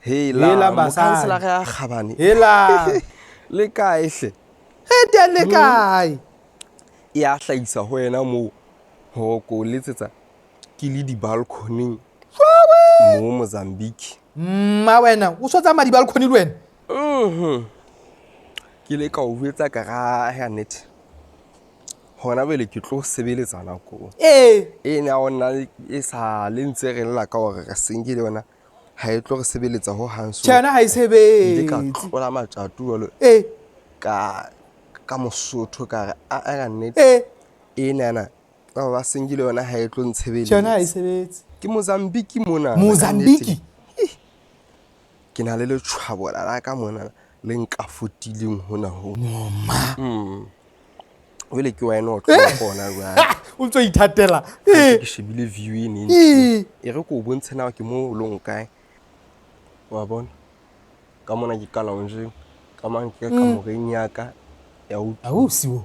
Hela basadi. ga khabane. Hela. Le kae hle? Teng le kae? E a hlaisa ho wena mo ho ko letsetsa ke le di balcony mo Mozambique. Mma wena, o so tsamaya di balcony le wena? Ke le ka o botsa ka ga ya net. Hona bele ke tlo sebeletsa nako. Ene a ona e sa le ntse re lla ka hore re senke le yona. Ha e tlo re sebeletsa ho hanso. Tjena ha e Ile ka sebetse. tlola matjatu jalo. Ka Mosotho ka re a net. Enana ba sengile yona ha e tlo ntshebeletsa. Tjena ha e sebetse. Ke Mozambique mona. Mozambique. Ke na le letshwabo la ka mona le nka fotileng hona ho. Noma. Wele ke wena o tlola bona jwale. O ntso ithatela. Ke shebile view e neng. E re ko bontshe na ke mo lo nkae. Wa bona? Ka mona ke ka lounge ka mang ke ka moreng ya ka ya utlwa. Au siwo.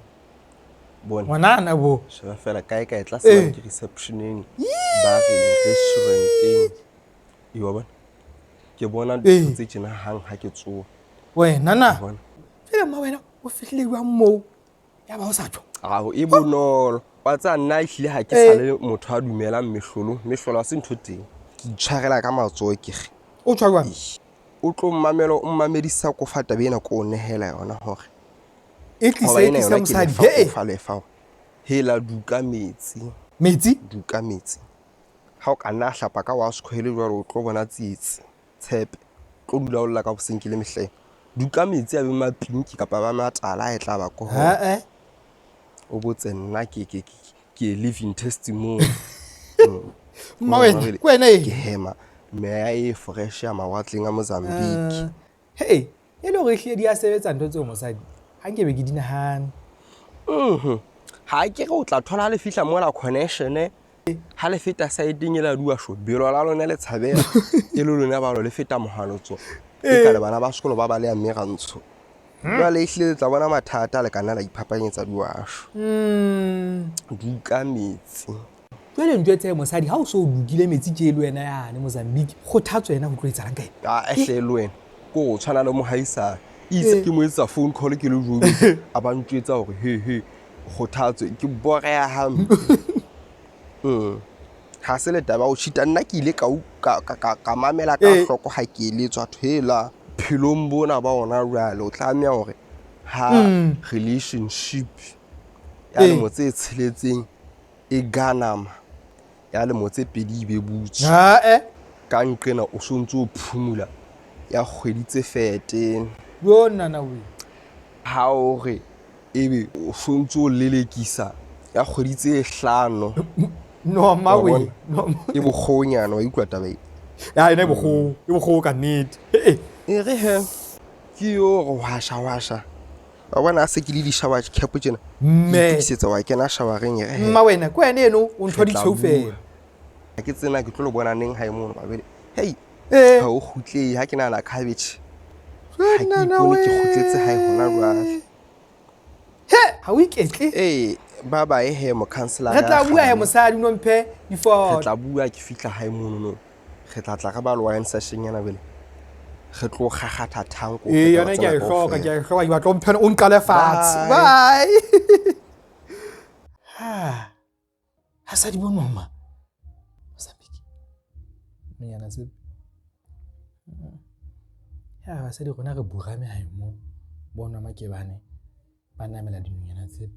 Bona. Ngwanana bo. Sheba fela kae kae tla se ke receptioneng. Ba re restauranteng. Yo bona. Ke bona ditse tjena hang ha ke tsoa. Wena na. Fela ma wena o fihlile jwang mo? Ya ba o sa tsho. Ao e bonolo. Wa tsa nna ehlile ha ke sale motho a dumelang mehlolo. Mehlolo a se ntho teng. Ke itshwarela ka matsoho ke re. O tshwa jwang? O tlo mmamelo o mmamedisa ko fata bena ko nehela yona hore. E tlisa mosadi. Fa lefa. Hela duka metsi. Metsi? Duka metsi. Ha o ka nna hlapa ka wa sekhwele jwalo o tlo bona tsietsi. Tshepe. Tlo dula o lla ka bosenkile mehleng. Duka metsi a be ma pink kapa ba matala e tla ba ko ho. O botse nna ke living testimony. Ma wena ke hema me e fresh ya mawatleng a Mozambique. E le hore ehlile di a sebetsa ntho tseo mosadi. Ha nke be ke di nahane. Ha ke re o tla thola le fihla mo la connection ha le feta side-eng e la dua sho belo la lona le tshabela e le lona ba lo le feta mohalotso e ka le bana ba sekolo ba ba le ya merantsho. Jwale ehlile tla bona mathata le kana la iphapanyetsa duasho. Duka metsi. Jwale ntwe tse mosadi ha o so dukile metsi ke le wena yane Mozambique kgothatso yena ho tlo etsalang kae? Ehle le wena ko tshwana le mohaisane itse ke mo etsa phone call ke le jobi a ba ntjwetsa hore he kgothatso ke boreya hampe. Ha se le taba o chita nna ke ile ka mamela ka hloko ha ke eletswa thela phelong bona ba ona jwale o tlameha hore ha relationship ya le motse tsheletseng e ganama ya le motse pedi be butse ka nqena o sontso o phumula ya kgwedi tse feteng bona na we ha o re ebe o sontso o lelekisa ya kgwedi tse 5 Noma we e bogonyana wa ikwa taba ya ena e bogo ka nnete e re he ke yo go washa wa bona se ke le di shower cap tjena mme isetsa wa kena showereng e re he mma wena ko ene eno o ntho di tshofela ha ke tsena ke tlo le bona neng ha e mono ba bele hey ha o khutle ha ke nana cabbage ha ke ipone ke khutletse ha e hona jwale ha o iketle ba ba he mo councilor re tla bua he mosadi no mphe di for re tla bua ke fihla ha e mono no re tla ga ba lo wine session yana bele re tlo gagatha thanko yona ke a hloka ke ba tlo mphena o nqale fatshe bye ha sa di bonoma Mozambique menyana se ya ba sa di rona re burame ha mo bona makebane ba namela dinyana tse